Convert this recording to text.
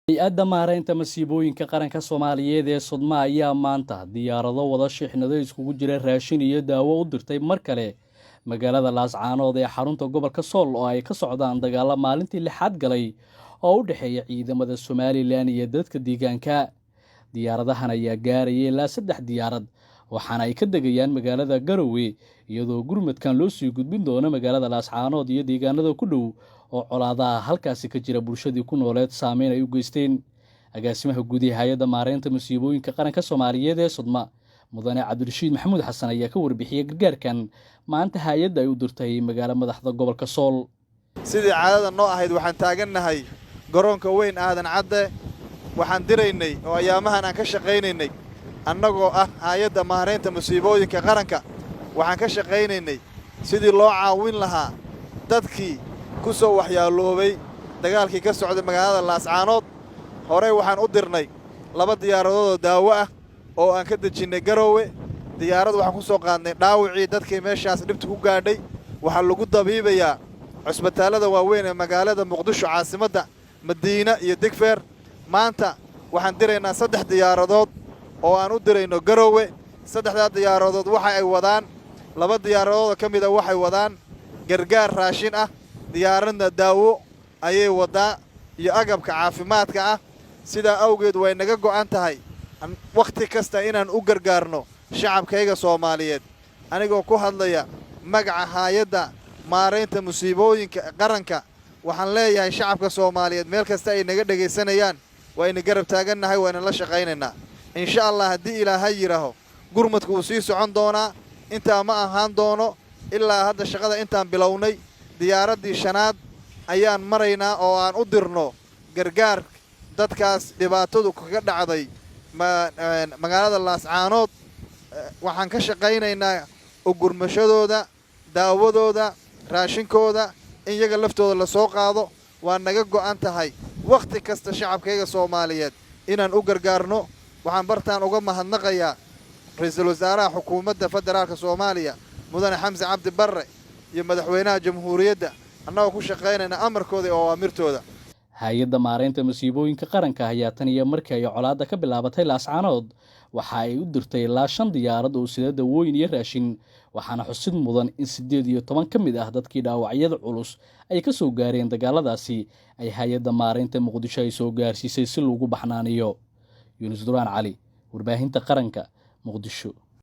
hay-adda maareynta masiibooyinka qaranka Soomaaliyeed ee Sodma ayaa maanta diyaarado wada shixnado iskugu jira raashin iyo daawo u dirtay mar kale magaalada Laascaanood ee xarunta gobolka Sool oo ay ka socdaan dagaalo maalintii lixaad galay oo u dhaxeeya ciidamada Somaliland iyo dadka deegaanka. Diyaaradahan ayaa gaarayay ilaa 3 diyaarad waxaana ay ka degayaan magaalada Garowe iyadoo gurmadkan loo sii gudbin doono magaalada Laascaanood iyo deegaanada ku dhow oo colaadaha halkaasi ka jira bulshadii ku nooleed saameyn ay u geysteen. Agaasimaha guud ee hay'adda maareynta masiibooyinka qaranka Soomaaliyeed ee Sodma mudane Cabdirashiid Maxamuud Xasan ayaa ka warbixiyay gargaarkan maanta hay'adda ay u dirtay magaalada madaxda gobolka Sool. sidii caadada noo ahayd waxaan taagannahay garoonka weyn aadan cadde waxaan diraynay oo ayaamahan aan ka shaqaynaynay annagoo ah hay'adda maareynta masiibooyinka qaranka waxaan ka shaqaynaynay sidii loo caawin lahaa dadkii ku soo waxyaaloobay dagaalkii ka socday magaalada Laascaanood. Horey waxaan u dirnay 2 diyaaradood oo daawo ah oo aan ka dejinnay Garowe. Diyaarad waxaan ku soo qaadnay dhaawacii dadkii meeshaas dhibta ku gaadhay waxaa lagu dabiibayaa cusbitaalada waaweyn ee magaalada Muqdisho caasimadda Madiina iyo Digfeer. maanta waxaan diraynaa 3 diyaaradood oo aan u dirayno Garowe. 3 diyaaradood waxa ay wadaan 2 diyaaradood ka mid ah waxay wadaan gargaar raashin ah, diyaaradna daawo ayay wadaa iyo agabka caafimaadka ah. sidaa awgeed way naga go'an tahay waqti kasta inaan u gargaarno shacabkayga Soomaaliyeed anigoo ku hadlaya magaca hay'adda maareynta masiibooyinka qaranka. waxaan leeyahay shacabka Soomaaliyeed meel kasta ay naga dhageysanayaan wayna garab taagannahay wayna la shaqaynaynaa insha Allah haddii Ilaahay yiraaho gurmadku uu sii socon doonaa inta ma ahaan doono ilaa hadda shaqada intaan bilownay. diyaaradii 5aad ayaan maraynaa oo aan u dirno gargaar dadkaas dhibaatadu kaga dhacday magaalada Laascaanood. waxaan ka shaqaynaynaa u gurmashadooda, daawadooda, raashinkooda in iyaga laftooda la soo qaado. waa naga go'an tahay waqti kasta shacabkayga Soomaaliyeed inaan u gargaarno. waxaan bartaan uga mahadnaqayaa ra'iisul wasaaraha xukuumadda federaalka Soomaaliya mudane Xamse Cabdi Barre iyo madaxweynaha jamhuuriyadda annagoo ku shaqaynayna amarkooda oo amirtooda. Hay'adda maareynta masiibooyinka qaranka ayaa tan iyo markii ay colaadda ka bilaabatay Laascaanood waxa ay u dirtay ilaa 5 diyaarad oo sida dawooyin iyo raashin waxaana xusid mudan in 18 ka mid ah dadkii dhaawacyada culus ay ka soo gaareen dagaaladaasi ay hay'adda maareynta Muqdisho ay soo gaarsiisay si lagu baxnaaniyo. Yunus Duraan Cali, warbaahinta qaranka, Muqdisho.